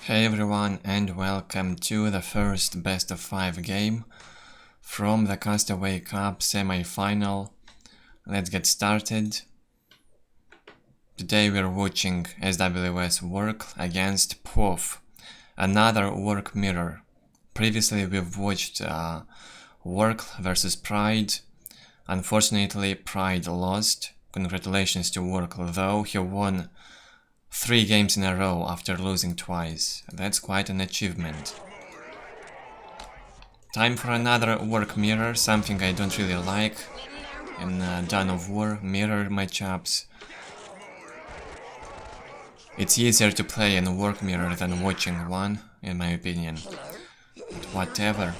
Hey everyone, and welcome to the first best of 5 game from the Castaway Cup semi-final. Let's get started. Today we're watching SWS Warkl against pwaf, another Ork mirror. Previously we've watched Warkl versus Pride. Unfortunately Pride lost. Congratulations to Warkl, though he won 3 games in a row after losing twice. That's quite an achievement. Time for another Ork mirror, something I don't really like in Dawn of War mirror matchups. It's easier to play in a Ork mirror than watching one, in my opinion. But whatever.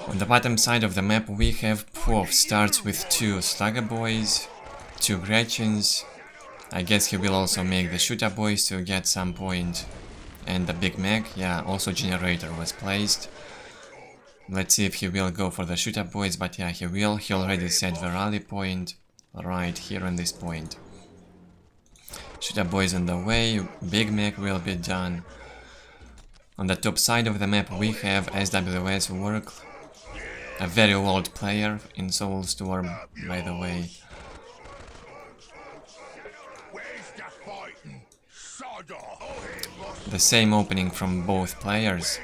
On the bottom side of the map we have pwaf starts with 2 Slugger Boys, 2 Gretchens. I guess he will also make the Shooter Boys to get some point. And the Big Mac, yeah, also Generator was placed. Let's see if he will go for the Shooter Boys, but yeah, he will. He already set the rally point right here on this point. Shooter Boys on the way, Big Mac will be done. On the top side of the map we have SWS Warkl, a very old player in Soulstorm, by the way. The same opening from both players.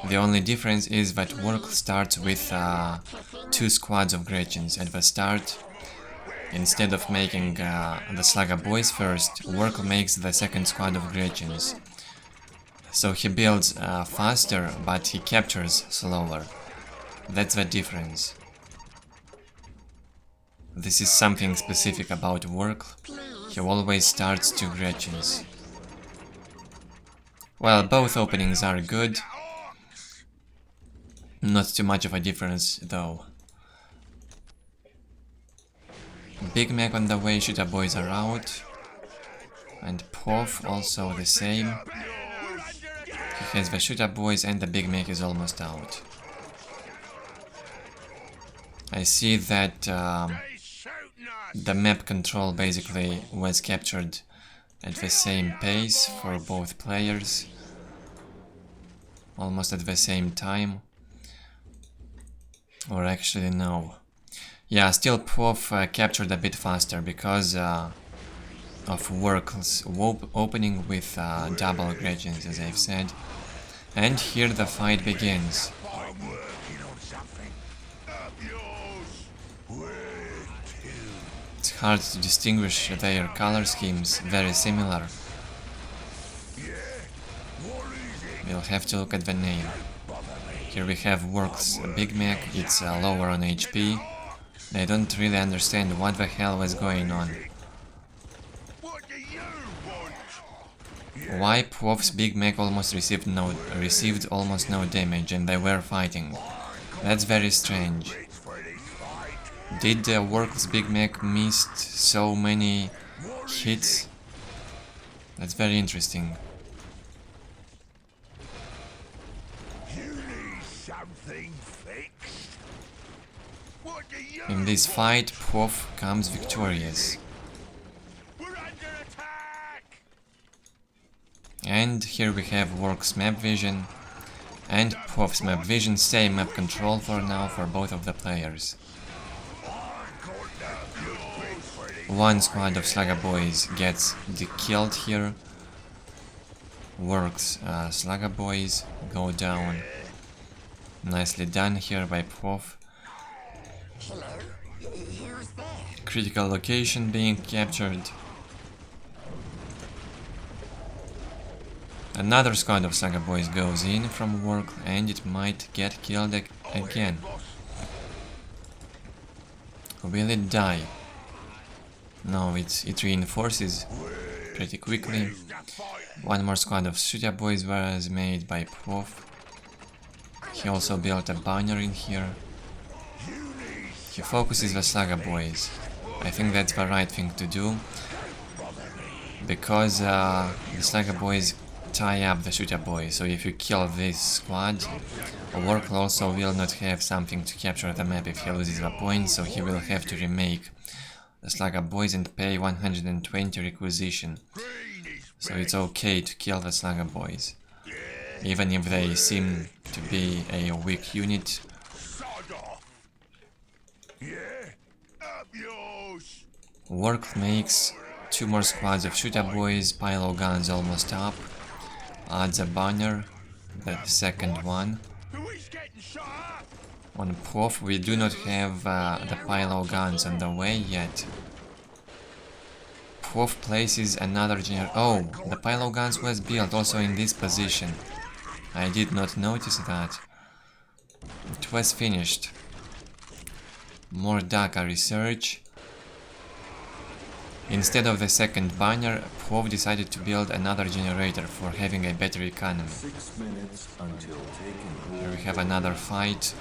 The only difference is that Warkl starts with 2 squads of Gretchens at the start. Instead of making the Slugger Boys first, Warkl makes the second squad of Gretchens. So he builds faster, but he captures slower. That's the difference. This is something specific about Warkl. He always starts 2 Gretchens. Well, both openings are good. Not too much of a difference, though. Big Mac on the way, Shooter Boys are out. And pwaf also the same. He has the Shooter Boys and the Big Mac is almost out. I see that the map control basically was captured at the same pace for both players, almost at the same time, or actually no. Yeah, still pwaf captured a bit faster because of Warkl's opening with double Gretchens, as I've said. And here the fight begins. It's hard to distinguish their color schemes, very similar. We'll have to look at the name. Here we have Warkl's Big Mac, it's lower on HP. I don't really understand what the hell was going on. Why pwaf's Big Mac almost received almost no damage and they were fighting? That's very strange. Did Warkl's Big Mac missed so many hits? That's very interesting. In this fight, pwaf comes victorious. And here we have Wark's map vision and pwaf's map vision, same map control for now for both of the players. One squad of Slugger Boys gets killed here. Wark's Slugger Boys go down. Nicely done here by pwaf. Critical location being captured. Another squad of Slugger Boys goes in from Warkl and it might get killed again. Will it die? No, it reinforces pretty quickly. One more squad of Shooter Boys was made by pwaf. He also built a banner in here. He focuses the Slugger Boys. I think that's the right thing to do, because the Slugger Boys tie up the Shooter Boys, so if you kill this squad, Warkl also will not have something to capture the map if he loses the point, so he will have to remake the Slugger Boys and pay 120 requisition. So it's okay to kill the Slugger boys, even if they seem to be a weak unit. Warkl makes 2 more squads of shooter boys, pilo guns almost up, adds a banner, the second one. On pwaf we do not have the pilo guns on the way yet. pwaf places another oh, the pilo guns was built also in this position. I did not notice that. It was finished. More data research. Instead of the second banner, pwaf decided to build another generator for having a better economy. 6 minutes until taking Here we have another fight.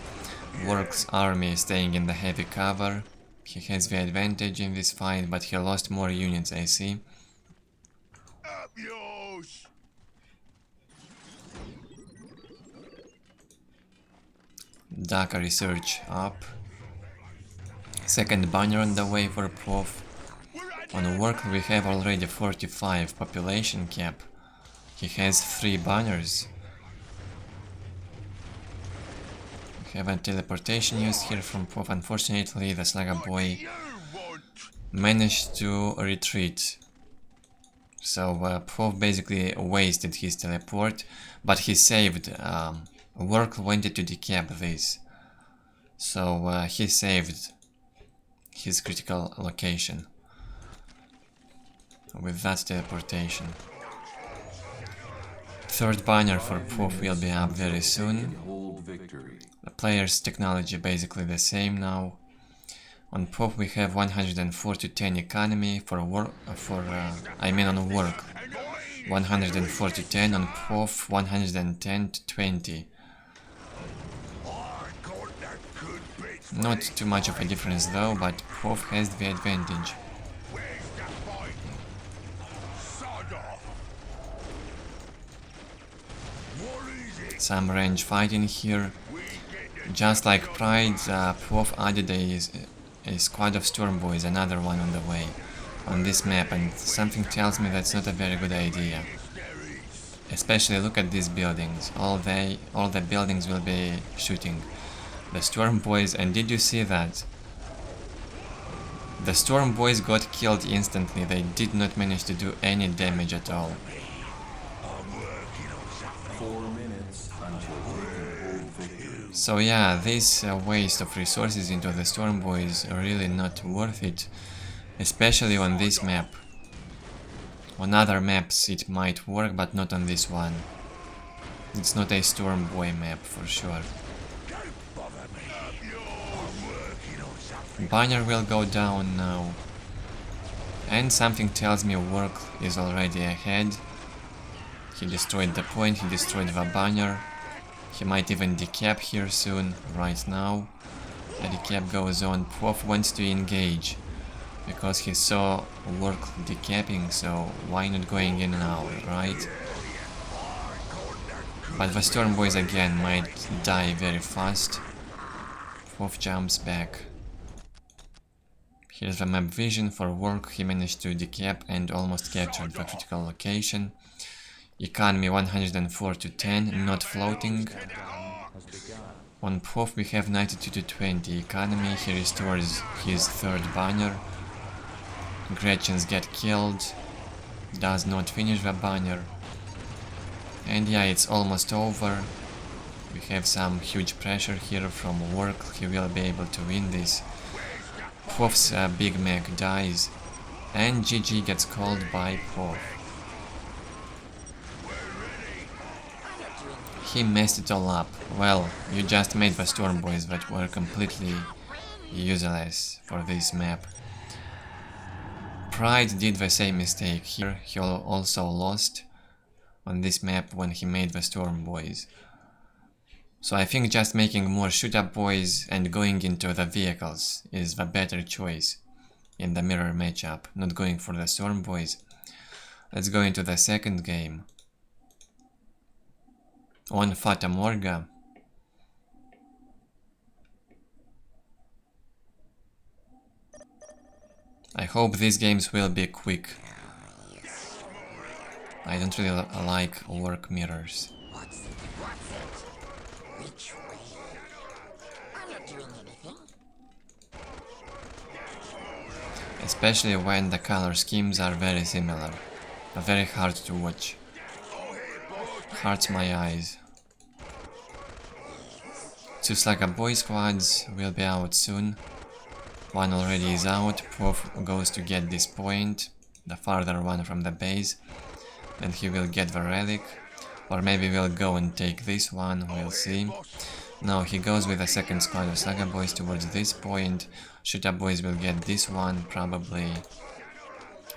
Orks' army is staying in the heavy cover. He has the advantage in this fight, but he lost more units, I see. Daka research up. Second banner on the way for pwaf. On Warkl we have already 45 population cap. He has 3 banners. We have a teleportation used here from pwaf. Unfortunately, the Slugger boy managed to retreat. So pwaf basically wasted his teleport, but he saved. Warkl wanted to decap this, so he saved his critical location with that teleportation. Third banner for pwaf will be up very soon. The player's technology basically the same now. On pwaf we have 104 to 10 economy for I mean on Warkl 104 to 10, on pwaf 110 to 20. Not too much of a difference though, but pwaf has the advantage. Some range fighting here. Just like Pride, pwaf added a squad of Storm Boys, another one on the way, on this map, and something tells me that's not a very good idea. Especially look at these buildings, all the buildings will be shooting the Storm Boys, and did you see that? The Storm Boys got killed instantly, they did not manage to do any damage at all. 4 minutes until taking victory. So yeah, this waste of resources into the Storm Boys are really not worth it, especially on this map. On other maps it might work, but not on this one. It's not a Storm Boy map for sure. Banner will go down now. And something tells me Warkl is already ahead. He destroyed the point, he destroyed the banner. He might even decap here soon, right now. The decap goes on. pwaf wants to engage, because he saw Warkl decapping, so why not going in now, right? But the Storm Boys again might die very fast. pwaf jumps back. Here's the map vision for Warkl. He managed to decap and almost captured the critical location. Economy 104 to 10, not floating. On pwaf we have 92 to 20 economy. He restores his third banner. Gretchens get killed. Does not finish the banner. And yeah, it's almost over. We have some huge pressure here from Warkl. He will be able to win this. pwaf's Big Mac dies, and GG gets called by pwaf. He messed it all up. Well, you just made the Storm Boys that were completely useless for this map. Pride did the same mistake here. He also lost on this map when he made the Storm Boys. So I think just making more shoot-up boys and going into the vehicles is the better choice in the mirror matchup, not going for the Storm Boys. Let's go into the second game. On Fata Morga. I hope these games will be quick. I don't really like work mirrors. What's it? Which way? I'm not doing anything. Especially when the color schemes are very similar. Very hard to watch. Hurts my eyes. 2 Slugger Boy squads will be out soon. One already is out. pwaf goes to get this point, the farther one from the base. Then he will get the relic. Or maybe we'll go and take this one, we'll see. No, he goes with a second squad of Slugger Boys towards this point. Shooter Boys will get this one, probably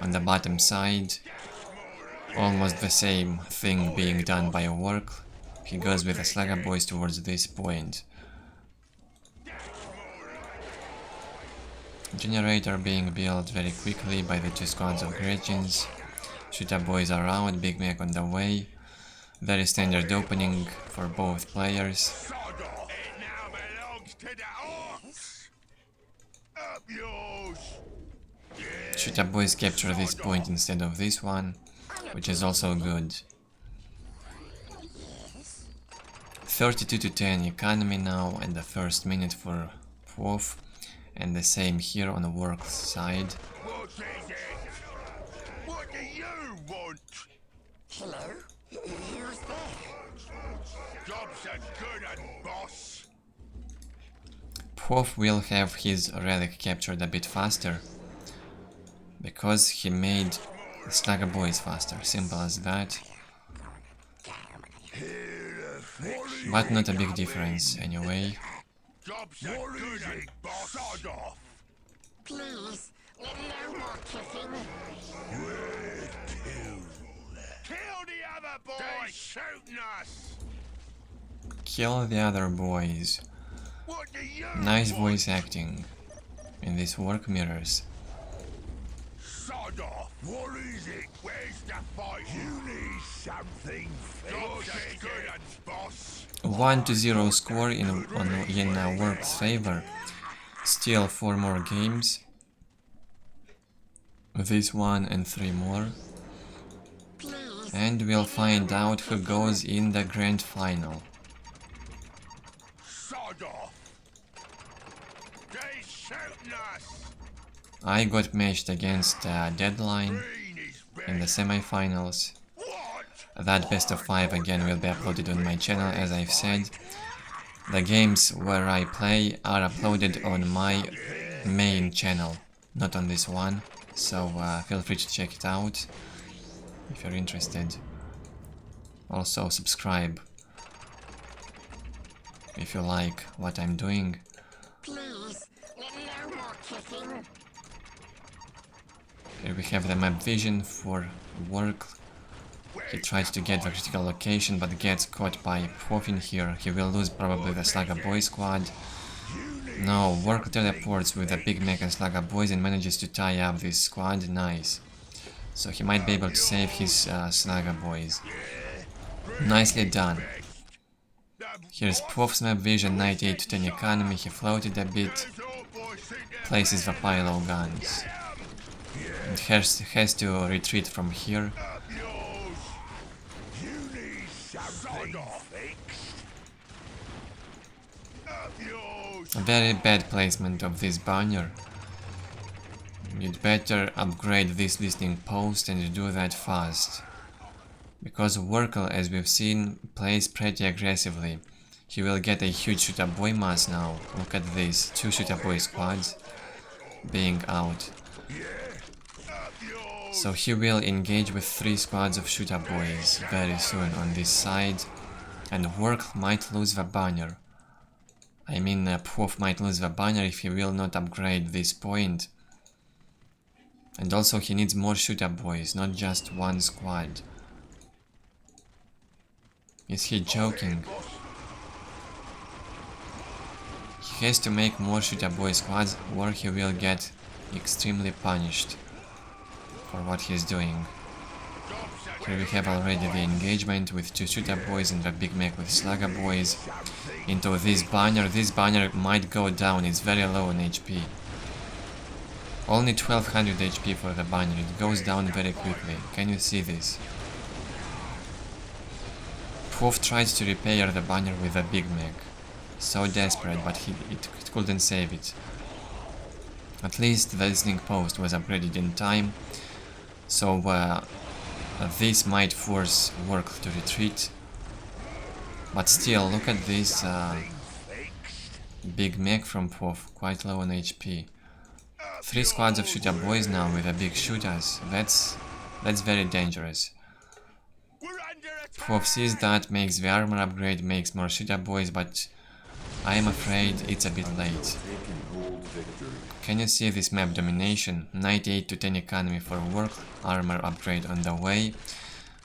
on the bottom side. Almost the same thing being done by Warkl. He goes with the Slugger Boys towards this point. Generator being built very quickly by the 2 squads of Gretchins. Shooter Boys are out, Big Mac on the way. Very standard opening for both players. It now belongs to the Orks. Up yours. Shooter Boys capture this point instead of this one, which is also good. 32 to 10 economy now and the first minute for pwaf, and the same here on the Warkl side. What is it? What do you want? Hello? Who's there? Job's a good un, boss. pwaf will have his relic captured a bit faster, because he made Slugger Boys faster, simple as that. But not a big difference anyway. Job's a good un, boss. Sod off. Please, no more kissing. Kill the other boy. They're shooting us. Kill the other boys. What do you Nice want? voice acting in these work mirrors. Sod off. What is it? Where's the fight? You need something fixed. Job's a good un, boss. 1-0 score in Wark's favor. Still 4 more games. This one and 3 more. Please. And we'll find out who goes in the grand final. Sod off. They're shooting us. I got matched against Deadline Green is in the bad. semi-finals. What? That best of 5 again will be uploaded on my channel, as I've said. The games where I play are uploaded on my main channel, not on this one, so feel free to check it out if you're interested. Also subscribe if you like what I'm doing. Please, no more kissing. Here we have the map vision for Warkl. He tries to get the critical location but gets caught by pwaf in here. He will lose probably the Slugger Boy squad. No, Warkl teleports with the Big Mac and Slugger Boys and manages to tie up this squad. Nice. So he might be able to save his Slugger Boys. Nicely done. Here's pwaf's map vision, 98 to 10 economy. He floated a bit, places the pile guns. It has to retreat from here. A very bad placement of this banner. You'd better upgrade this listening post and do that fast. Because Warkl, as we've seen, plays pretty aggressively. He will get a huge shooter boy mass now. Look at this, 2 shooter boy squads being out. So he will engage with 3 squads of shooter boys very soon on this side. And Warkl might lose the banner. I mean, pwaf might lose the banner if he will not upgrade this point. And also he needs more shooter boys, not just 1 squad. Is he joking? He has to make more shooter boy squads or he will get extremely punished for what he's doing. Here we have already the engagement with 2 shooter boys and the Big Mac with Slugger Boys into this banner. This banner might go down, it's very low on HP. Only 1200 HP for the banner, it goes down very quickly. Can you see this? pwaf tried to repair the banner with a big mech. So desperate, but it couldn't save it. At least the listening post was upgraded in time, so this might force Warkl to retreat. But still, look at this big mech from pwaf, quite low on HP. 3 squads of shooter boys now with a big shooters. That's very dangerous. pwaf sees that, makes the armor upgrade, makes more shooter boys, but I am afraid it's a bit late. Can you see this map domination? 98 to 10 economy for Warkl, armor upgrade on the way.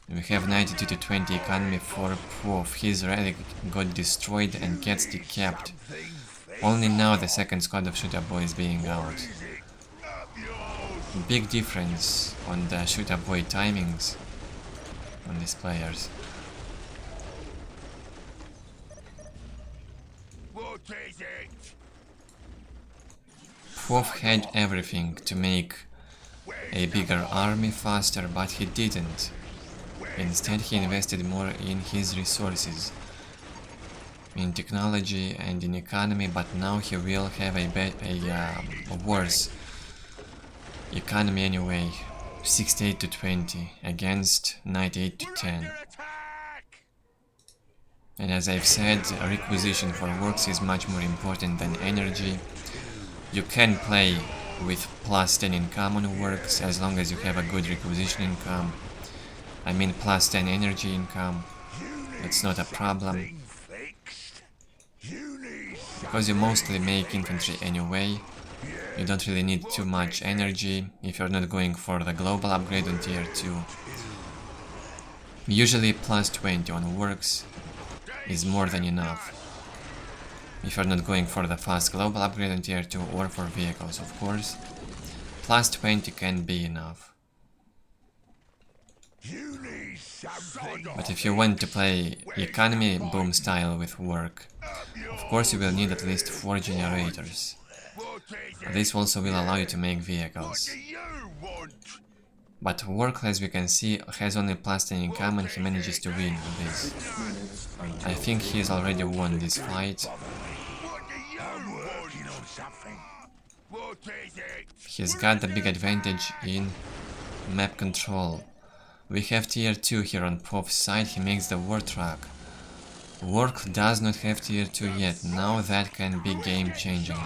We have 92 to 20 economy for pwaf. His relic got destroyed and gets decapped. Only now the second squad of shooter boys being out. Big difference on the shooter boy timings on these players. What is it? pwaf had everything to make a bigger army faster, but he didn't. Instead, he invested more in his resources, in technology and in economy, but now he will have a worse economy anyway. 68 to 20 against 98 to 10. And as I've said, requisition for Orks is much more important than energy. You can play with plus 10 income on Orks as long as you have a good requisition income. I mean plus 10 energy income. It's not a problem. Because you mostly make infantry anyway. You don't really need too much energy if you're not going for the global upgrade on tier 2. Usually plus 20 on Orks is more than enough. If you're not going for the fast global upgrade on tier 2 or for vehicles, of course, plus 20 can be enough. But if you want to play economy boom style with Warkl, of course you will need at least 4 generators. This also will allow you to make vehicles. But Warkl, as we can see, has only plus 10 income and he manages to win this. I think he's already won this fight. He's got the big advantage in map control. We have tier 2 here on pwaf's side, he makes the war truck. Warkl does not have tier 2 yet, now that can be game changing.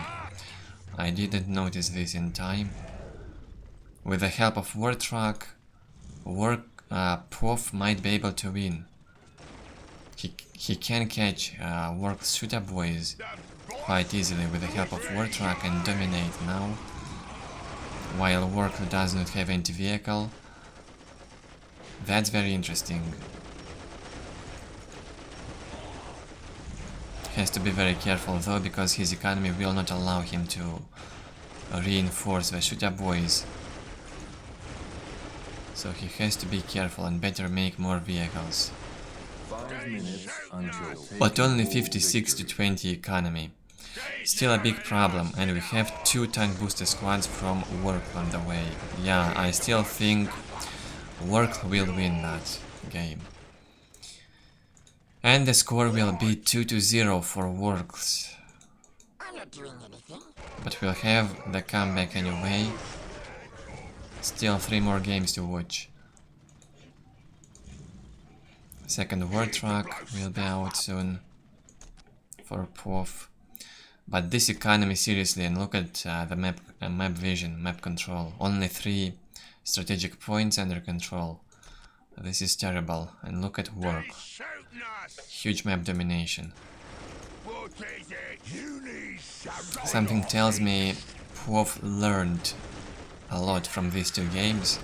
I didn't notice this in time. With the help of war truck, pwaf might be able to win. He can catch Warkl's shooter boys quite easily with the help of war truck and dominate now. While Warkl does not have anti-vehicle. That's very interesting. Has to be very careful though, because his economy will not allow him to reinforce the shooter boys. So he has to be careful and better make more vehicles. 5 minutes until But only 56 to 20 economy. Still a big problem, and we have 2 tank booster squads from Warkl on the way. Yeah, I still think Warkl will win that game. And the score will be 2-0 for Warkl. I'm not doing anything. But we'll have the comeback anyway. Still 3 more games to watch. Second war truck will be out soon for pwaf. But this economy, seriously, and look at the map vision, map control. Only 3 strategic points under control. This is terrible. And look at Warkl. Huge map domination. Something tells me pwaf learned a lot from these 2 games.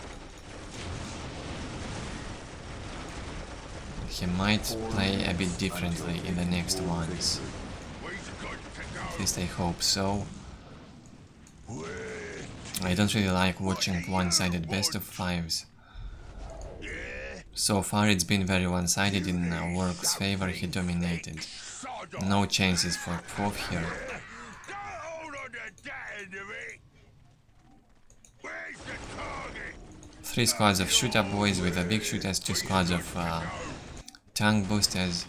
He might play a bit differently in the next ones. At least I hope so. I don't really like watching one-sided best of 5s. So far it's been very one-sided in Warkl's favor, he dominated. No chances for pwaf here. 3 squads of shooter boys with the big shooters, 2 squads of tank boosters.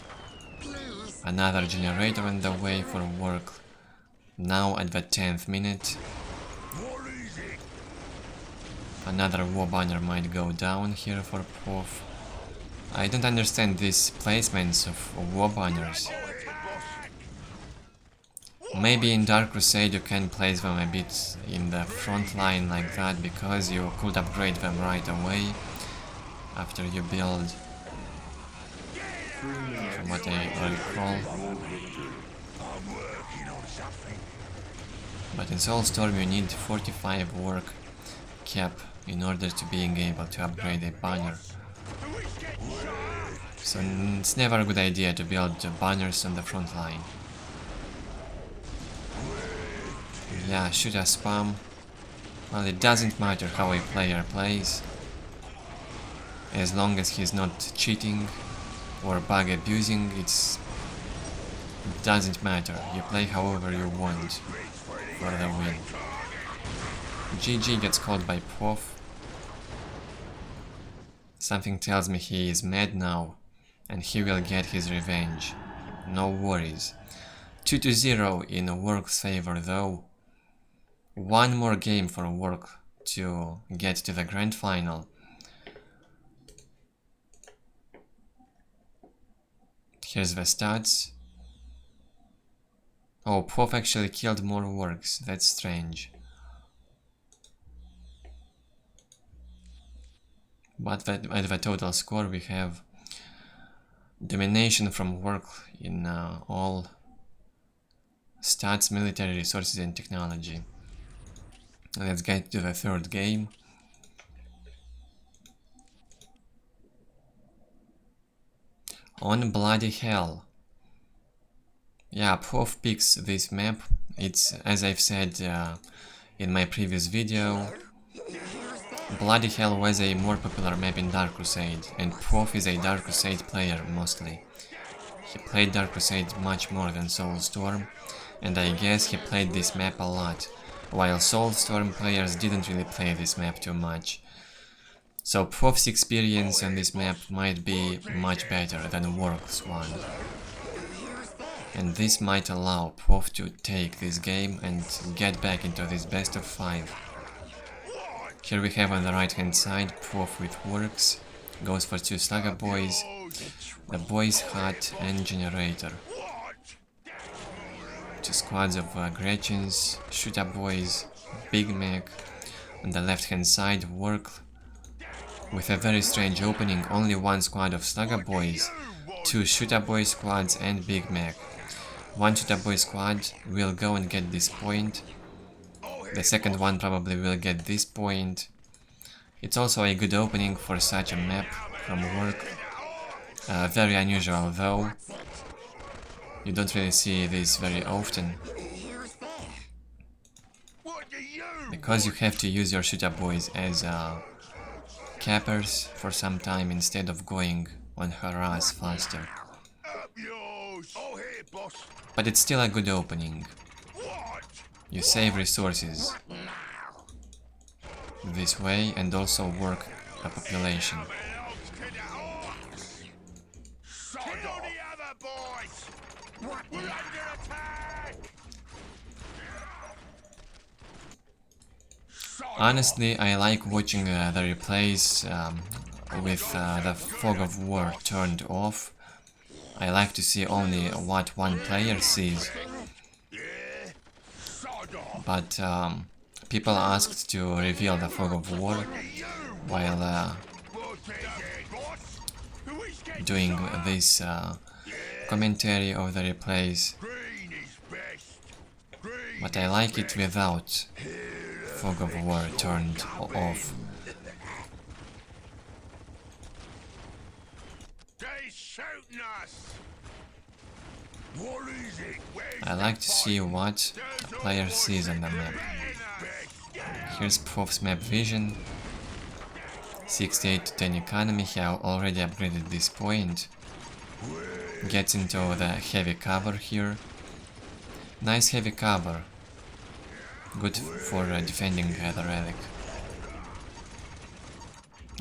Please. Another generator on the way for Warkl. Now at the 10th minute. What is it? Another war banner might go down here for pwaf. I don't understand these placements of war banners. Maybe in Dark Crusade you can place them a bit in the front line like that, because you could upgrade them right away after you build, from what I recall. But in Soulstorm you need 45 work cap in order to being able to upgrade a banner. So it's never a good idea to build banners on the front line. Yeah, shoot a spam. Well, it doesn't matter how a player plays, as long as he's not cheating or bug abusing. It doesn't matter. You play however you want for the win. GG gets called by pwaf. Something tells me he is mad now, and he will get his revenge. No worries. 2-0 in Warkl's favor though. One more game for Warkl to get to the grand final. Here's the stats. Oh, pwaf actually killed more Orks. That's strange. But at the total score we have domination from Warkl in all stats, military resources and technology. Let's get to the third game. On bloody hell. Yeah, pwaf picks this map. It's, as I've said in my previous video, bloody hell was a more popular map in Dark Crusade, and pwaf is a Dark Crusade player mostly. He played Dark Crusade much more than Soulstorm, and I guess he played this map a lot, while Soulstorm players didn't really play this map too much. So pwaf's experience on this map might be much better than Warkl's one. And this might allow pwaf to take this game and get back into this best of 5. Here we have on the right hand side pwaf with Orks, goes for 2 Slugger Boys, the Boys Hut and Generator. 2 squads of Gretchens, Shooter Boys, Big Mac. On the left hand side Warkl with a very strange opening, only 1 squad of Slugger Boys, 2 Shooter Boy squads and Big Mac. 1 Shooter Boy squad will go and get this point, the second one probably will get this point. It's also a good opening for such a map from Warkl. Very unusual though, you don't really see this very often, because you have to use your Shooter Boys as cappers for some time instead of going on harass faster. But it's still a good opening. You save resources this way and also work a population. Honestly, I like watching the replays with the fog of war turned off. I like to see only what one player sees. But people asked to reveal the fog of war while doing this commentary of the replays. But I like it without fog of war turned off. I like to see what a player sees on the map. Here's pwaf's map vision. 68 to 10 economy, he already upgraded this point. Gets into the heavy cover here. Nice heavy cover. Good for defending the relic.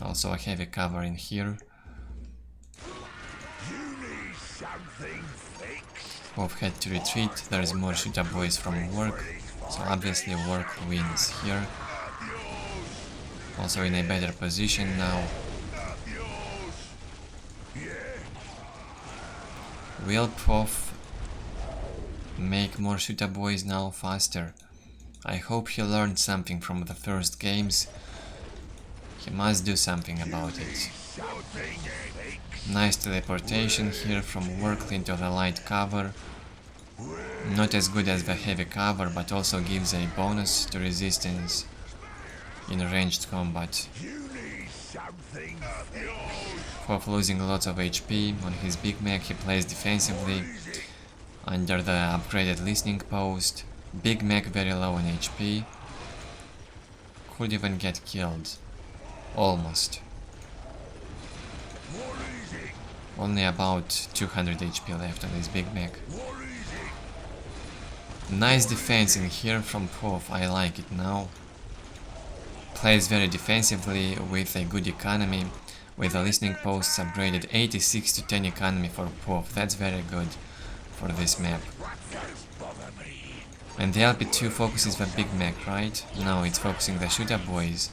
Also a heavy cover in here. something fixed? pwaf had to retreat, there's more shooter boys from Warkl, so obviously Warkl wins here. Also in a better position now. Will pwaf make more shooter boys now faster? I hope he learned something from the first games. He must do something about it. Nice teleportation here from Warkl into the light cover. Not as good as the heavy cover, but also gives a bonus to resistance in ranged combat. pwaf losing lots of HP on his big mech, he plays defensively under the upgraded listening post. Big mech very low on HP. Could even get killed. Almost. Only about 200 HP left on his big mech. Nice defense in here from pwaf, I like it now. Plays very defensively with a good economy, with the listening posts upgraded 86 to 10 economy for pwaf, that's very good for this map. And the LP2 focuses the big mech, right? No, it's focusing the shooter boys.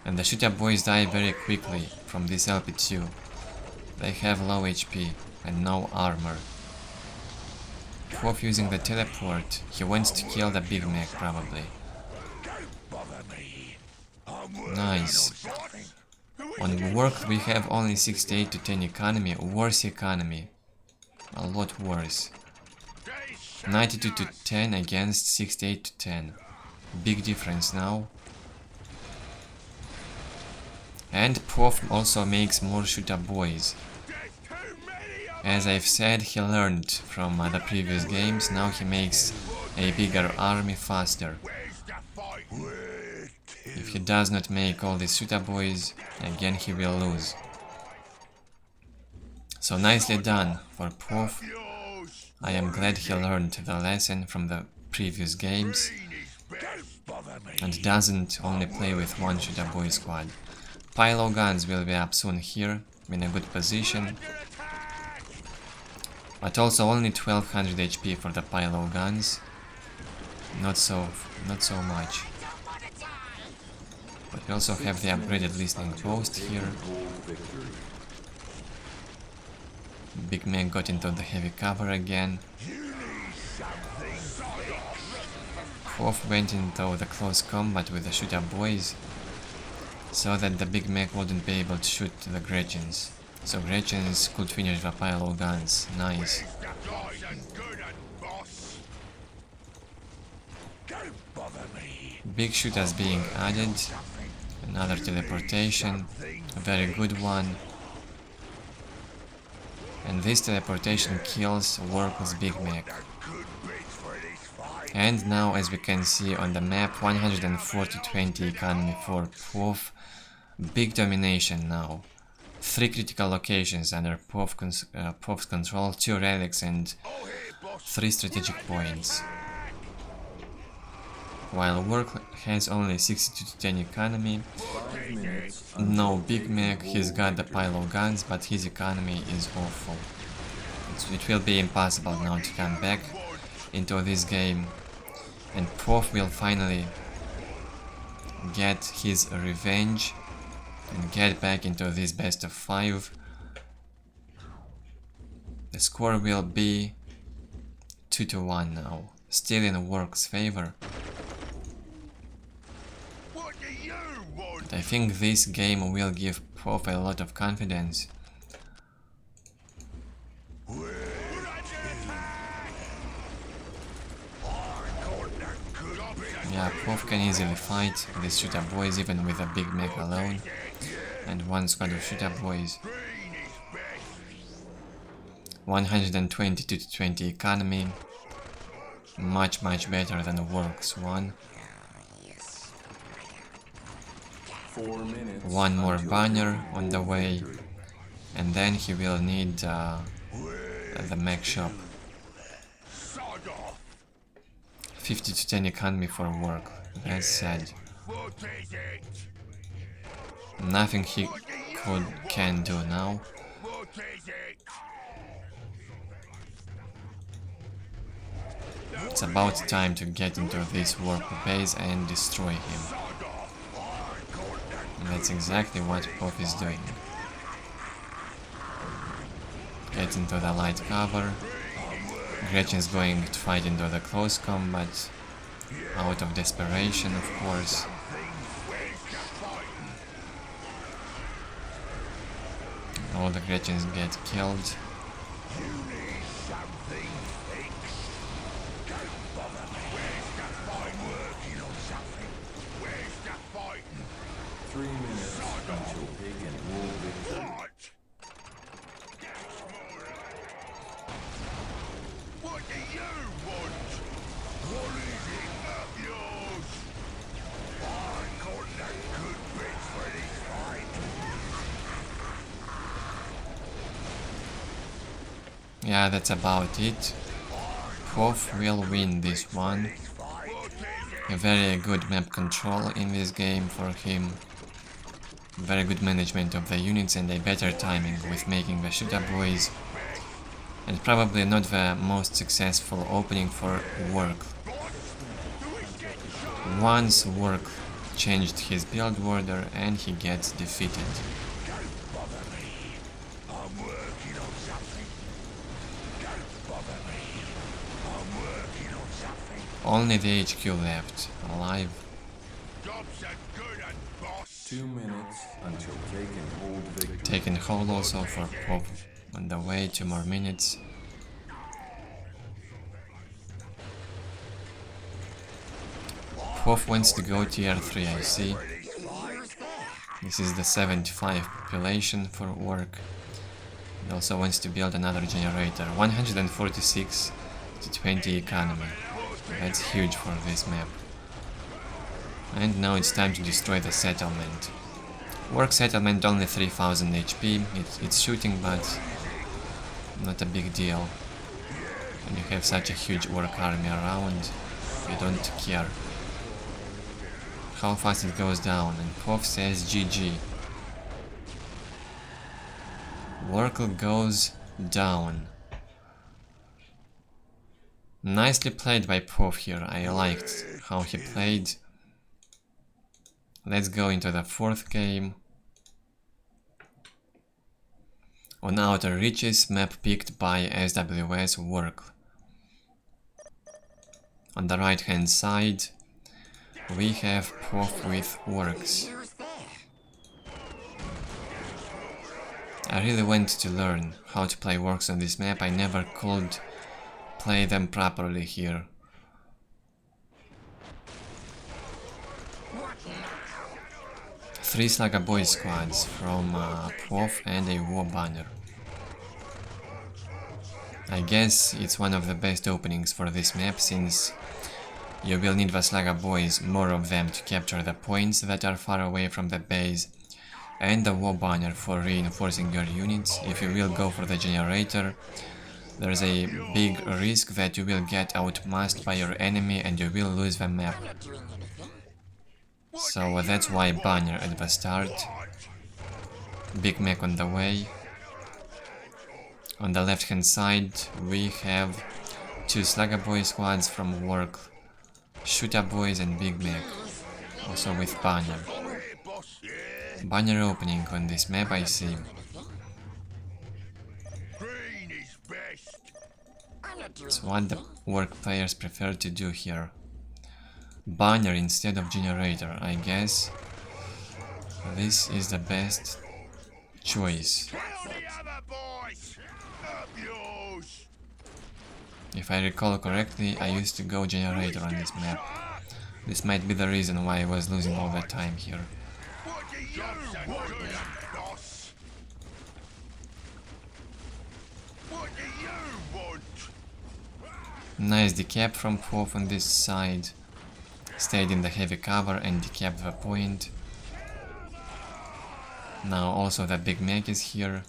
And the shooter boys die very quickly from this LP2. They have low HP and no armor. pwaf using the teleport, he wants to kill the big mech probably. Nice. On Warkl we have only 68 to 10 economy, worse economy. A lot worse. 92 to 10 against 68 to 10. Big difference now. And pwaf also makes more shooter boys. As I've said, he learned from the previous games, now he makes a bigger army faster. If he does not make all these shooter boys, again he will lose. So nicely done for pwaf. I am glad he learned the lesson from the previous games and doesn't only play with one shooter boy squad. Pylo guns will be up soon here, in a good position. But also only 1200 HP for the Pylo guns. Not so much. But we also have the upgraded listening post here. Big mech got into the heavy cover again. pwaf went into the close combat with the shooter boys, so that the big mech wouldn't be able to shoot the Gretchens. So Gretchens could finish the Pylo guns. Nice. Big shooters being added. Another teleportation. A very good one. And this teleportation kills Warkl's big mech. And now, as we can see on the map, 140 to 20 economy for pwaf. Big domination now. 3 critical locations under pwaf's control, 2 relics and 3 strategic points. While Warkl has only 62 to 10 economy, no big mech, he's got the Pylo guns, but his economy is awful. It will be impossible now to come back into this game, and pwaf will finally get his revenge and get back into this best of 5. The score will be 2 to 1 now, still in Wark's favor. I think this game will give pwaf a lot of confidence. Yeah, pwaf can easily fight these shooter boys even with a big mech alone and one squad of shooter boys. 120 to 20 economy, much better than Wark's one. 4 minutes. One more banner on the way, and then he will need the mech shop. 50 to 10 economy for Warkl, that's sad. Nothing he can do now. It's about time to get into this Warkl base and destroy him. And that's exactly what pwaf is doing. Get into the light cover. Gretchen's going to fight into the close combat, out of desperation, of course. All the Gretchens get killed. Yeah, that's about it. pwaf will win this one. A very good map control in this game for him. Very good management of the units and a better timing with making the shooter boys. And probably not the most successful opening for Warkl. Once Warkl changed his build order and he gets defeated. Only the HQ left, alive. 2 minutes until take and hold victory. Taking hold also for pwaf on the way, 2 more minutes. pwaf wants to go tier 3, I see. This is the 75 population for Ork. He also wants to build another generator. 146 to 20 economy. That's huge for this map. And now it's time to destroy the settlement. Ork settlement only 3000 HP, it's shooting but not a big deal. When you have such a huge Ork army around, you don't care how fast it goes down, and pwaf says GG. Warkl goes down. Nicely played by pwaf here, I liked how he played. Let's go into the 4th game. On Outer Reaches, map picked by SWS Warkl. On the right hand side, we have pwaf with Orks. I really went to learn how to play Orks on this map, I never could play them properly here. Three Slugger Boys squads from pwaf and a war banner. I guess it's one of the best openings for this map, since you will need the Slugger Boys, more of them, to capture the points that are far away from the base, and the war banner for reinforcing your units. If you will go for the generator, there's a big risk that you will get outmassed by your enemy and you will lose the map. So that's why banner at the start. Big mech on the way. On the left hand side we have 2 Slugger Boy squads from Warkl, Shooter Boys and Big Mech, also with banner. Banner opening on this map, I see. It's what the Ork players prefer to do here. Banner instead of generator, I guess. This is the best choice. If I recall correctly, I used to go generator on this map. This might be the reason why I was losing all the time here. Nice decap from pwaf on this side. Stayed in the heavy cover and decapped the point. Now also the big mech is here.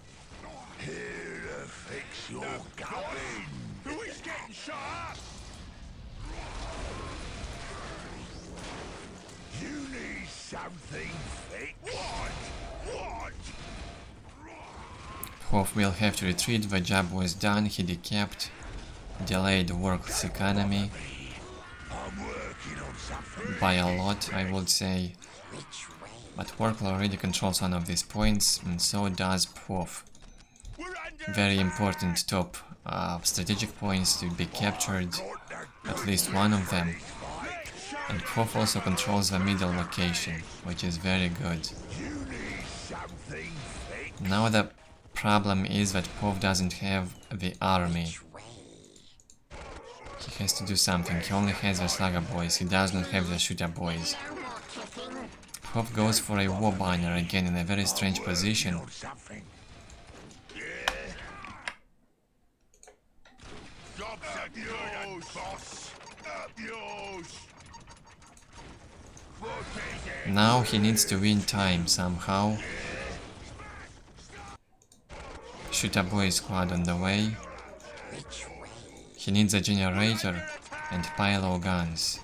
pwaf will have to retreat, the job was done, he decapped delayed Warkl's economy by a lot, I would say. But Warkl already controls one of these points, and so does pwaf. Very important top strategic points to be captured, at least one of them. And pwaf also controls the middle location, which is very good. Now the problem is that pwaf doesn't have the army. He has to do something. He only has the slugger boys, he does not have the shooter boys. pwaf goes for a war banner again in a very strange position. Now he needs to win time somehow. Shooter boy squad on the way. He needs a generator and pile guns.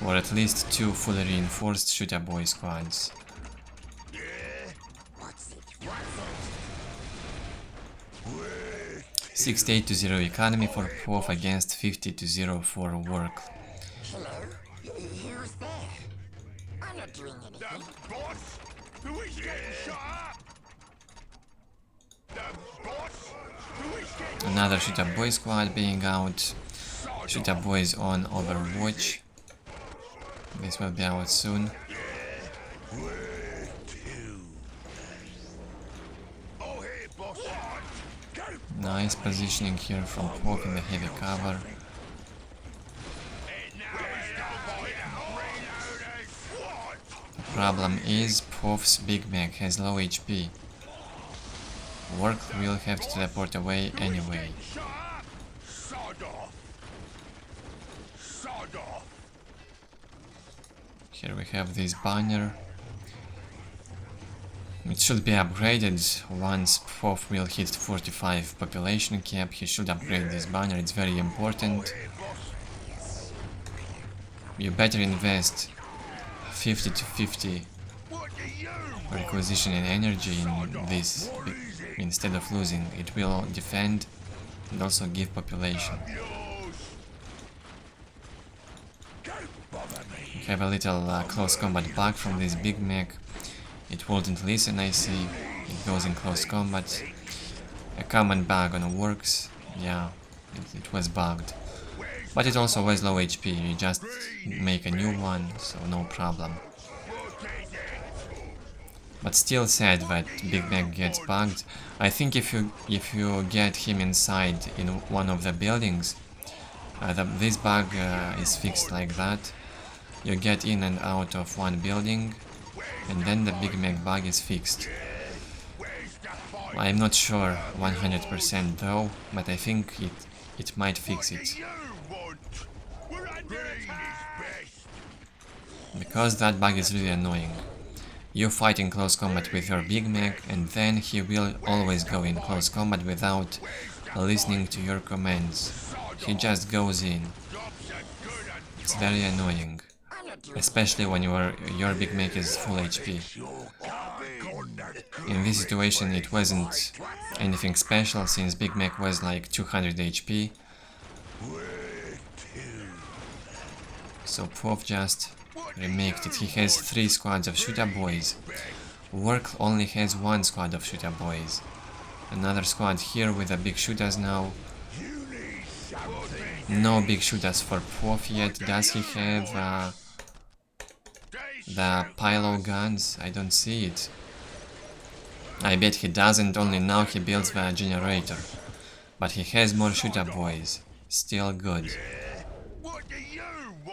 Or at least 2 fully reinforced shooter boy squads. 68-0 economy for pwaf against 50-0 for Warkl. Hello? Who's there? I'm not doing anything. The boss? Who is getting shot up? The boss? Who is getting Another shooter boy squad being out. Shooter boys on Overwatch. This will be out soon. Oh, hey, boss. Nice positioning here from pwaf in the heavy cover. The problem is pwaf's Big Mac has low HP. Warkl will have to teleport away anyway. Here we have this banner. It should be upgraded once pwaf will hit 45 population cap. He should upgrade this banner, it's very important. You better invest 50 to 50 requisition and energy in this instead of losing. It will defend and also give population. We have a little close combat bug from this Big Mac. It wouldn't listen, I see. It goes in close combat. A common bug on Orks. Yeah, it was bugged. But it also was low HP. You just make a new one, so no problem. But still sad that Big Mac gets bugged. I think if you get him inside in one of the buildings, this bug is fixed like that. You get in and out of one building, and then the Big Mac bug is fixed. I'm not sure 100% though, but I think it might fix it. Because that bug is really annoying. You fight in close combat with your Big Mac, and then he will always go in close combat without listening to your commands. He just goes in. It's very annoying. Especially when your Big Mac is full HP. In this situation it wasn't anything special, since Big Mac was like 200 HP. So pwaf just remaked it. He has 3 squads of shooter boys. Warkl only has 1 squad of shooter boys. Another squad here with the big shooters now. No big shooters for pwaf yet. Does he have the pile guns? I don't see it. I bet he doesn't, only now he builds the generator. But he has more shooter boys. Still good.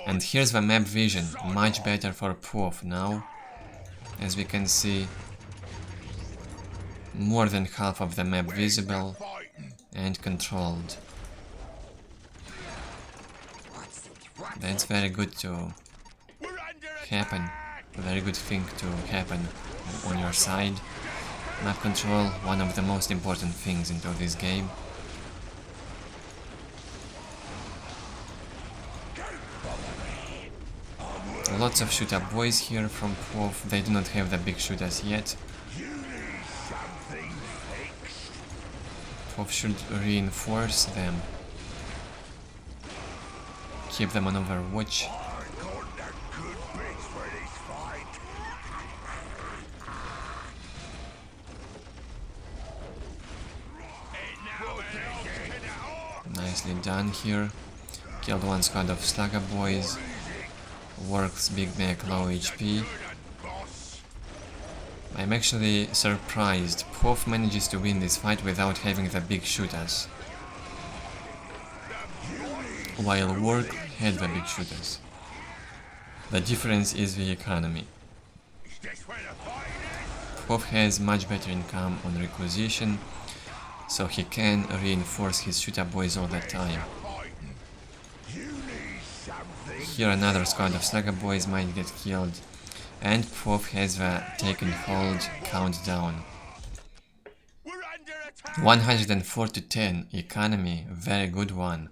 And here's the map vision, much better for pwaf now. As we can see, more than half of the map visible and controlled. That's very good to happen, a very good thing to happen on your side. Map control, one of the most important things into this game. Lots of shooter boys here from pwaf. They do not have the big shooters yet. pwaf should reinforce them. Keep them on overwatch. I got the good bits for this fight. Nicely done here. Killed one squad of Slugger boys. Wark's big mech low HP. I'm actually surprised. pwaf manages to win this fight without having the big shooters, while Warkl had the big shooters. The difference is the economy. pwaf has much better income on requisition, so he can reinforce his shooter boys all the time. Here another squad of Slugger boys might get killed, and pwaf has the taken hold countdown. 104 to 10 economy, very good one.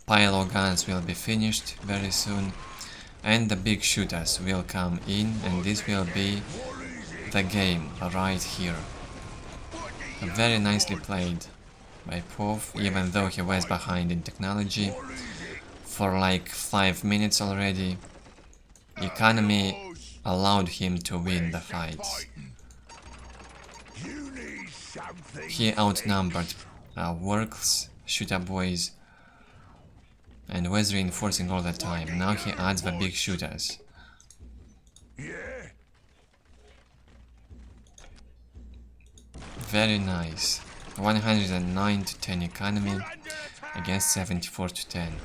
Pile guns will be finished very soon, and the big shooters will come in, and this will be the game right here. Very nicely played by pwaf, even though he was behind in technology for like 5 minutes already. Economy allowed him to win the fights. He outnumbered Wark's shooter boys and was reinforcing all the time. Now he adds the big shooters. Very nice. 109 to 10 economy against 74 to 10.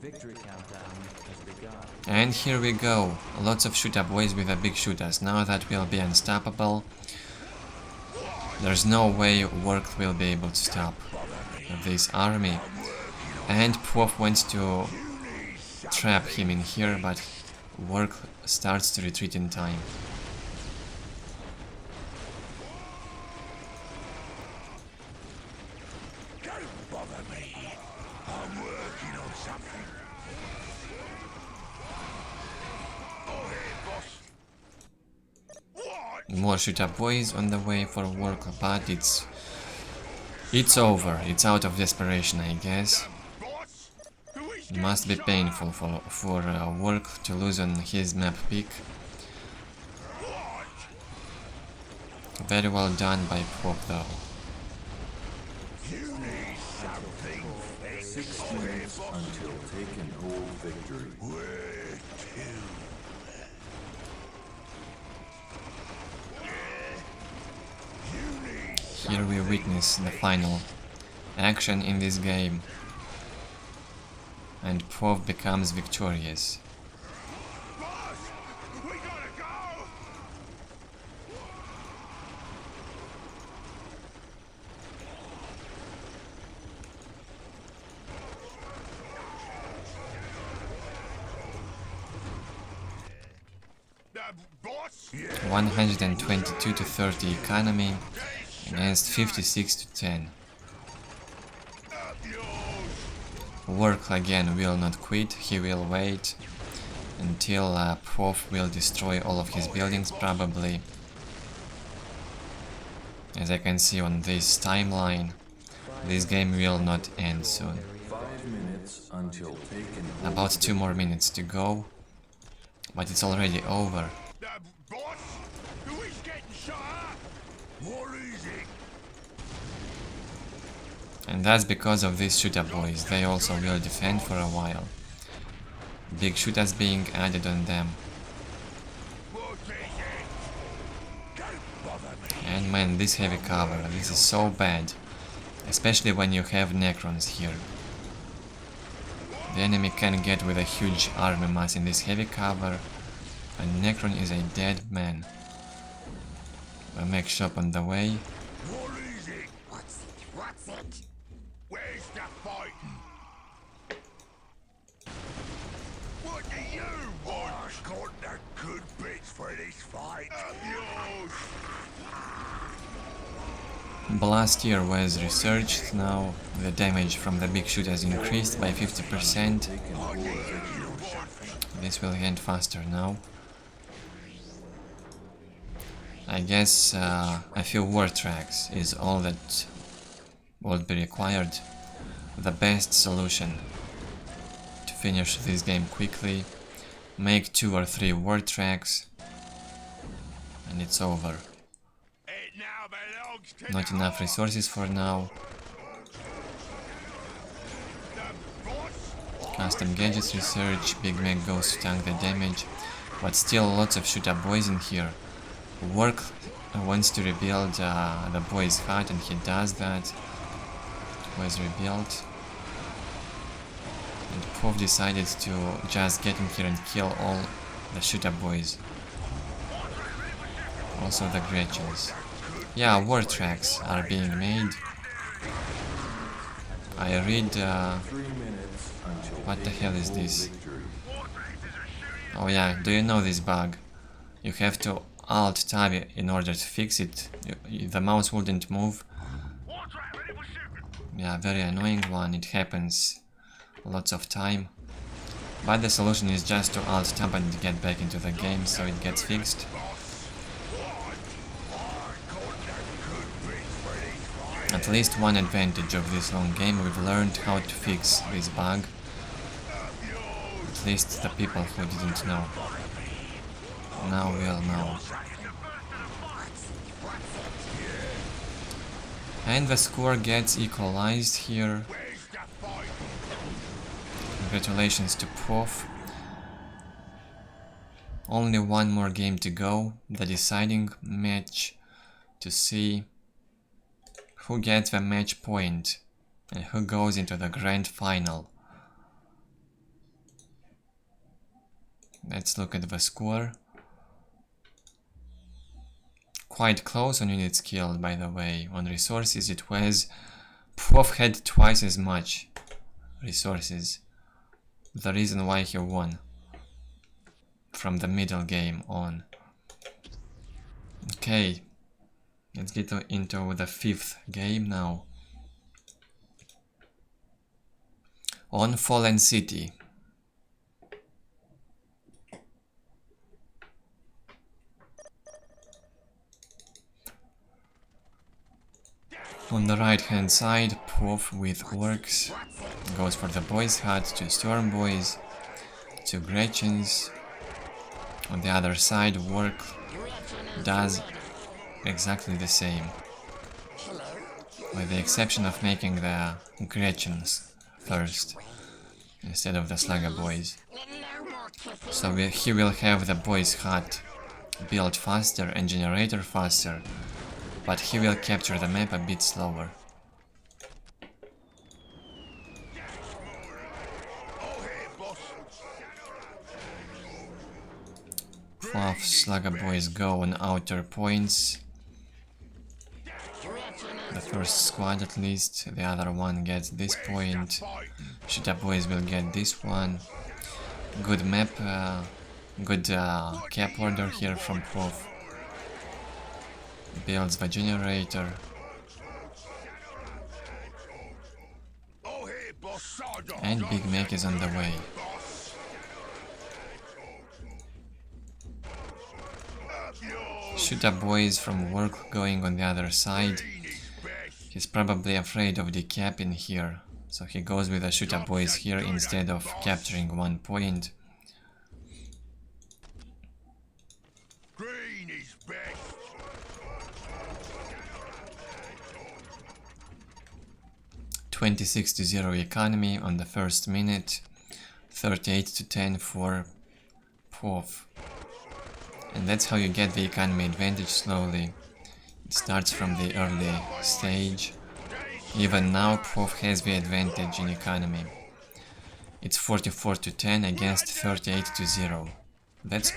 Victory countdown has begun. And here we go. Lots of shooter boys with the big shooters. Now that will be unstoppable. There's no way Warkl will be able to stop this army. And pwaf wants to trap him in here, but Warkl starts to retreat in time. Don't bother me. I'm working on something. More shooter boys on the way for Warkl, but it's over. It's out of desperation, I guess. It must be painful for Warkl to lose on his map pick. Very well done by pwaf though. 6 minutes until taking hold victory. Here we witness the final action in this game, and pwaf becomes victorious. Boss? 122 to 30 economy against 56 to 10. Warkl again will not quit, he will wait until pwaf will destroy all of his buildings probably. As I can see on this timeline, this game will not end soon. 5 minutes until taking hold. About 2 more minutes to go, but it's already over. Boss? Who is getting shot? What is it? And that's because of these shooter boys, they also will defend for a while. Big shooters being added on them. What is it? Don't bother me. And man, this heavy cover, this is so bad. Especially when you have Necrons here. The enemy can get with a huge army mass in this heavy cover, and Necron is a dead man. A mech shop on the way. What is it? What's it? What's it? Where's the fighting? What do you want? I've got the good bits for this fight. Yours. Blastier was researched now. The damage from the big shooters increased by 50%. This will end faster now. I guess a few war tracks is all that would be required. The best solution to finish this game quickly. Make 2 or 3 war tracks and it's over. It now belongs to Not enough resources for now. Custom gadgets research, Big Mac goes to tank the damage, but still lots of shoot-up boys in here. Warkl wants to rebuild the boy's hut and he does that. It was rebuilt. And pwaf decided to just get in here and kill all the shoot-up boys. Also the Gretchens. Yeah, war tracks are being made. I read... 3 minutes until what the hell is this? victory. Oh yeah, do you know this bug? You have to Alt-Tab in order to fix it. The mouse wouldn't move. Yeah, very annoying one, it happens lots of time. But the solution is just to Alt-Tab and get back into the game so it gets fixed. At least one advantage of this long game, we've learned how to fix this bug. At least the people who didn't know. Now we'll know. And the score gets equalized here. Congratulations to pwaf. Only one more game to go, the deciding match, to see who gets the match point and who goes into the grand final. Let's look at the score. Quite close on units killed, by the way. On resources it was... pwaf had twice as much resources. The reason why he won. From the middle game on. Okay. Let's get into the 5th game now. On Fallen City. On the right hand side, pwaf with Orks goes for the boys' hut, 2 storm boys, 2 Gretchens. On the other side, Warkl does exactly the same, with the exception of making the Gretchens first instead of the Slugger boys. So he will have the boys' hut built faster and generator faster, but he will capture the map a bit slower. pwaf Slugger boys go on outer points. The first squad at least, the other one gets this point. Shoot-up boys will get this one. Good map, good cap order here from pwaf. Builds the generator. And Big Mac is on the way. Shoot-up boys from Warkl going on the other side. He's probably afraid of the cap in here, so he goes with the shoot-up boys here instead of capturing 1 point. Green is best. 26-0 economy on the first minute, 38-10 for pwaf. And that's how you get the economy advantage slowly. It starts from the early stage. Even now pwaf has the advantage in economy. It's 44-10 against 38-0. That's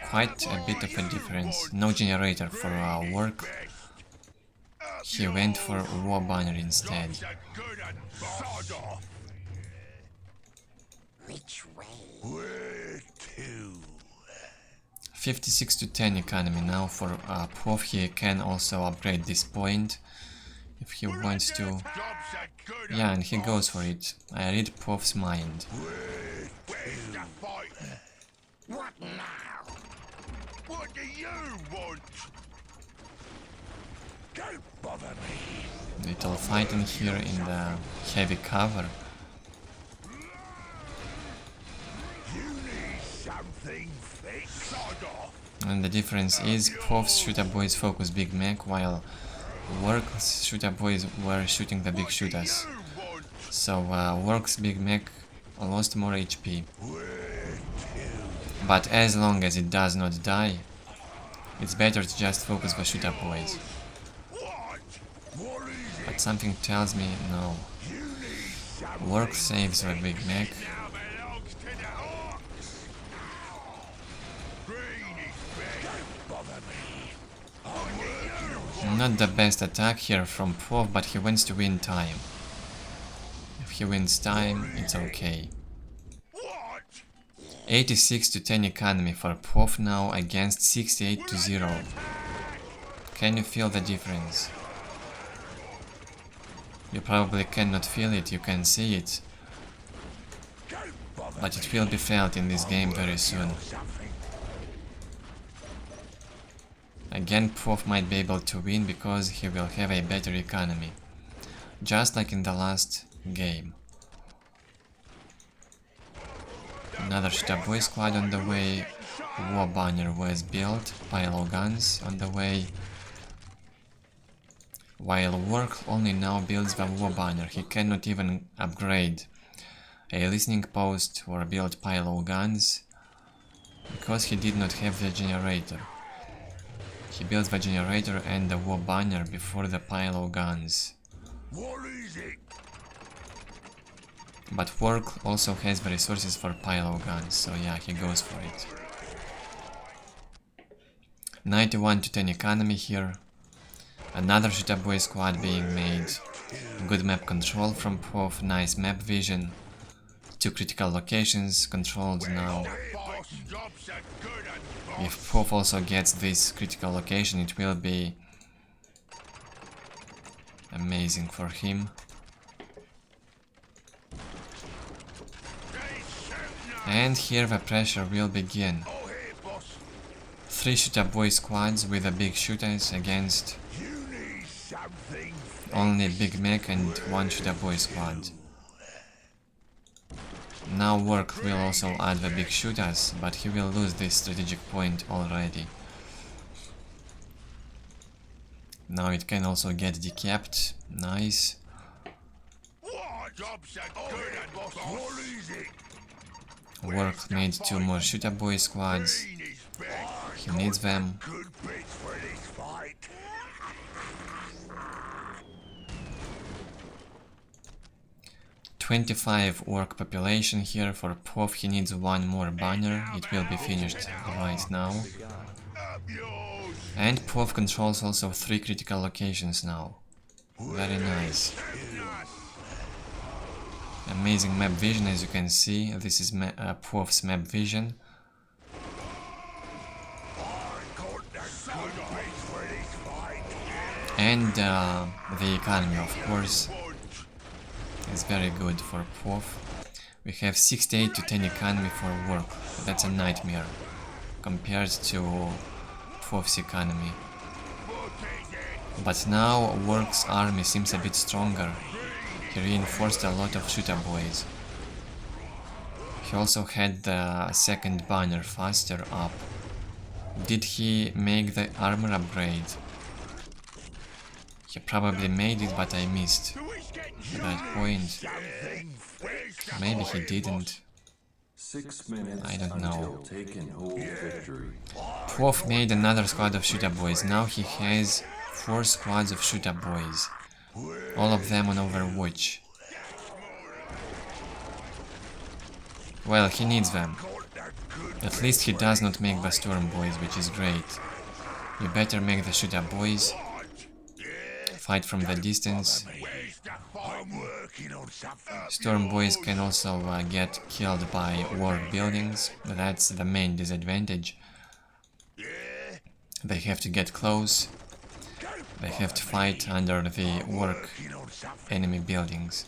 quite a bit of a difference. No generator for our Warkl. He went for war banner instead. Which way? Where to? 56-10 economy now for pwaf. He can also upgrade this point if he wants to. Yeah, and he goes for it. I read pwaf's mind. Where's the fight? What now? What do you want? Little fighting here in the heavy cover. And the difference is pwaf's shooter boys focus big mech, while Warkl's shooter boys were shooting the big shooters. So Wark's big mech lost more HP. But as long as it does not die, it's better to just focus the shooter boys. But something tells me no. Wark saves the big mech. Not the best attack here from pwaf, but he wants to win time. If he wins time, it's okay. 86 to 10 economy for pwaf now against 68 to 0. Can you feel the difference? You probably cannot feel it, you can see it. But it will be felt in this game very soon. Again, pwaf might be able to win because he will have a better economy. Just like in the last game. Another shooter boy squad on the way. War banner was built. Pile guns on the way. While Warkl only now builds the war banner, he cannot even upgrade a listening post or build pile guns because he did not have the generator. He builds the generator and the war banner before the pile guns. But Warkl also has the resources for pile guns, so yeah, he goes for it. 91 to 10 economy here. Another shooter boy squad being made. Good map control from pwaf, nice map vision. 2 critical locations controlled now. If pwaf also gets this critical location, it will be amazing for him. And here the pressure will begin. 3 shooter boy squads with the big shooters against only big mech and 1 shooter boy squad. Now Warkl will also add the big shooters, but he will lose this strategic point already. Now it can also get decapped. Nice. Warkl made 2 more shooter boy squads. He needs them. 25 orc population here for pwaf. He needs 1 more banner. It will be finished right now. And pwaf controls also 3 critical locations now. Very nice. Amazing map vision, as you can see. This is pwaf's map vision. And the economy, of course, is very good for pwaf. We have 68 to 10 economy for Warkl. That's a nightmare compared to pwaf's economy. But now Wark's army seems a bit stronger. He reinforced a lot of shooter boys. He also had the second banner faster up. Did he make the armor upgrade? He probably made it, but I missed at that point. Maybe he didn't. 6 minutes I don't know. until take and hold victory. pwaf made another squad of shooter boys. Now he has 4 squads of shooter boys. All of them on Overwatch. Well, he needs them. At least he does not make the storm boys, which is great. You better make the shooter boys. Fight from the distance. Storm boys can also get killed by work buildings. That's the main disadvantage. They have to get close. They have to fight under the work enemy buildings.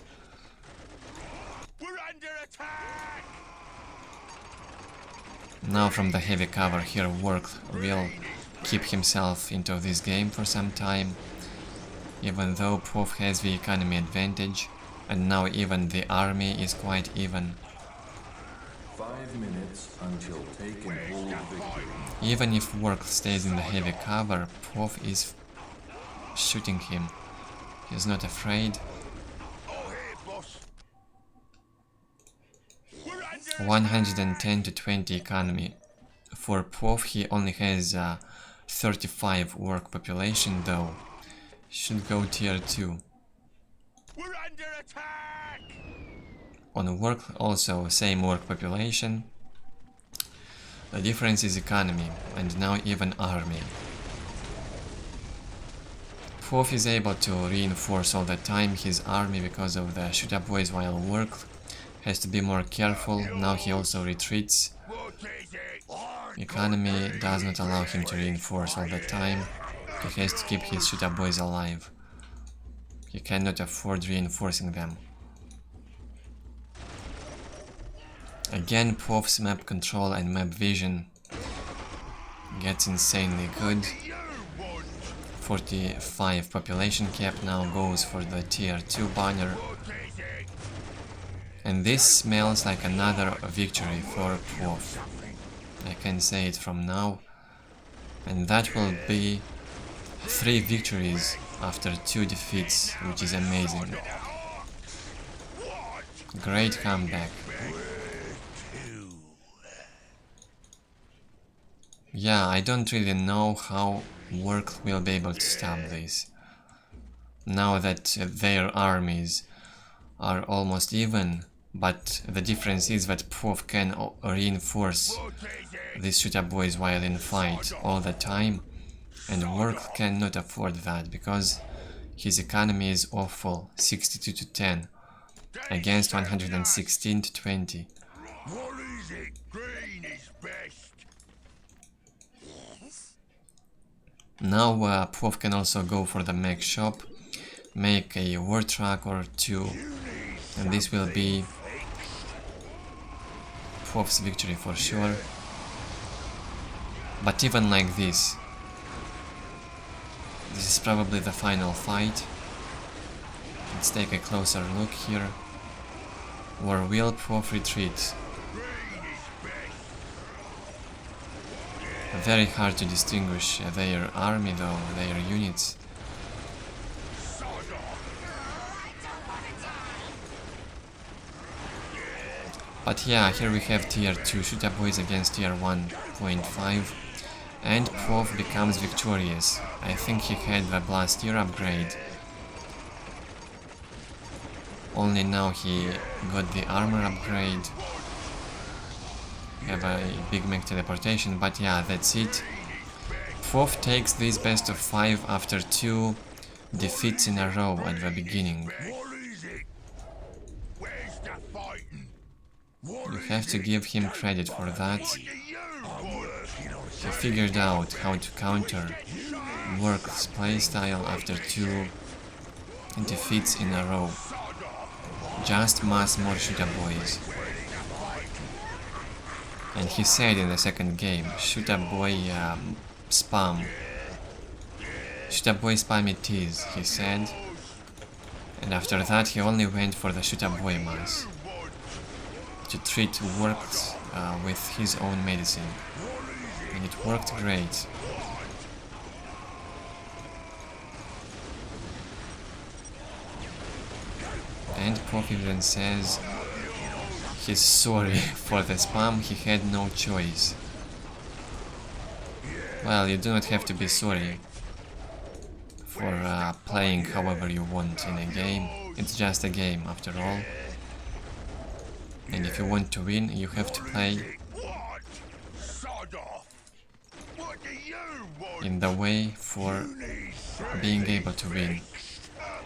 Now from the heavy cover here, Warkl will keep himself into this game for some time. even though pwaf has the economy advantage, and now even the army is quite even. 5 minutes until take and hold victory. Even if Warkl stays in the heavy cover, pwaf is shooting him. He's not afraid. Oh, here, boss. We're under 110 to 20 economy. For pwaf he only has 35 work population though. Should go tier 2. We're under attack! On Warkl also same work population. The difference is economy, and now even army. pwaf is able to reinforce all the time his army because of the shoot up boys, while Warkl has to be more careful. Now he also retreats. What is it? Economy does not allow him to reinforce all the time. He has to keep his shoot up boys alive. He cannot afford reinforcing them. Again, pwaf's map control and map vision gets insanely good. 45 population cap now goes for the tier 2 banner. And this smells like another victory for pwaf. I can say it from now. And that will be 3 victories after 2 defeats, which is amazing. Great comeback. Yeah, I don't really know how Warkl will be able to stop this. Now that their armies are almost even, but the difference is that pwaf can reinforce these shoot-up boys while in fight all the time, and Warkl cannot afford that because his economy is awful, 62 to 10 against 116 to 20. What is it? Green is best. Now pwaf can also go for the mech shop, make a war truck or 2, and this will be pwaf's victory for sure. But even like this is probably the final fight. Let's take a closer look here. Or will pwaf retreat? Very hard to distinguish their army though, their units. But yeah, here we have tier 2 shoot-up boys against tier 1.5, and pwaf becomes victorious. I think he had the blast tier upgrade. Only now he got the armor upgrade. Have a big mech teleportation, but yeah, that's it. pwaf takes this best of 5 after 2 defeats in a row at the beginning. What is it? Where's the fighting? You have to give him credit for that. He figured out how to counter Warkl's playstyle after 2 defeats in a row. Just mass more shoot-up boys. And he said in the second game, shoot-up boy spam. Shoot-up boy spam it is, he said. And after that he only went for the shoot-up boy mass to treat Warks with his own medicine. And it worked great. And pwaf even says he's sorry for the spam, he had no choice. Well, you do not have to be sorry for playing however you want in a game. It's just a game after all. And if you want to win, you have to play in the way for being able to win,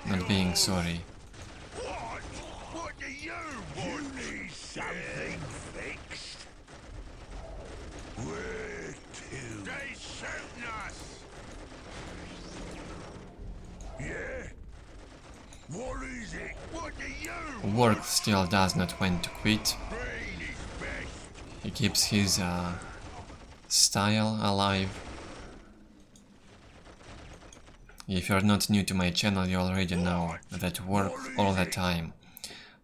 not being sorry. What do you want? You need something fixed? Where to? They shooting us! Yeah? What is it? What do you Warkl still does not want to quit. Green is best. He keeps his style alive. If you're not new to my channel, you already know that Warkl all the time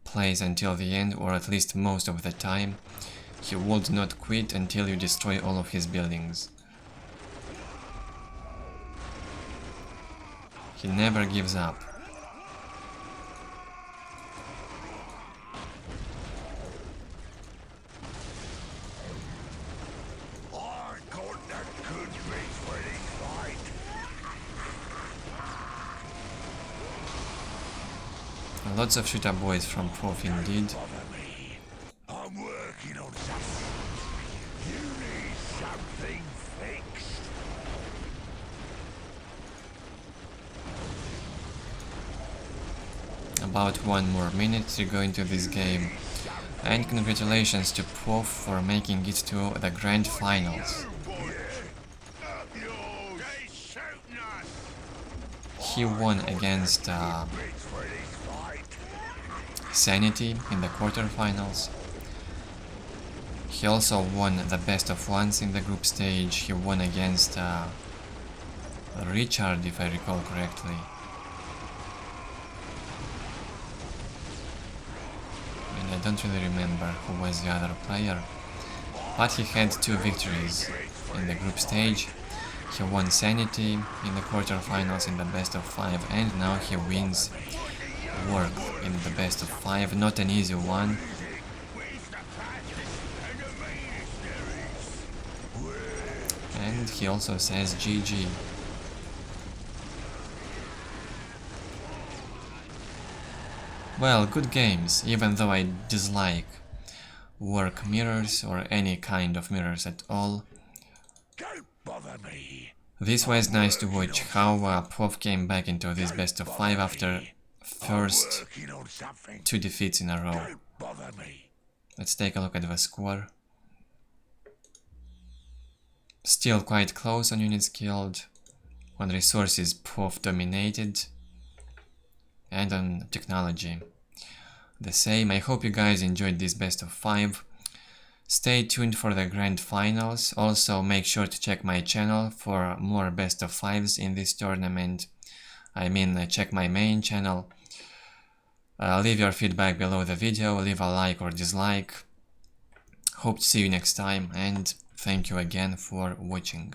plays until the end, or at least most of the time. He would not quit until you destroy all of his buildings. He never gives up. I got that good base for this fight. Lots of shooter boys from pwaf indeed. Bother me. I'm working on something. You need something fixed. About 1 more minute to go into this game. And congratulations to pwaf for making it to the grand finals. He won against Sanity in the quarterfinals. He also won the best of ones in the group stage. He won against Richard, if I recall correctly. And I don't really remember who was the other player. But he had 2 victories in the group stage. He won Sanity in the quarterfinals in the best of 5, and now he wins Warkl in the best of 5. Not an easy one. And he also says GG. Well, good games, even though I dislike Warkl mirrors or any kind of mirrors at all. Don't bother me. This was nice to watch how pwaf came back into this best of 5 after first Working on something. 2 defeats in a row. Don't bother me. Let's take a look at the score. Still quite close on units killed. On resources, pwaf dominated. And on technology, the same. I hope you guys enjoyed this best of 5. Stay tuned for the grand finals. Also make sure to check my channel for more best of 5s in this tournament. I mean, check my main channel. Leave your feedback below the video, leave a like or dislike. Hope to see you next time, and thank you again for watching.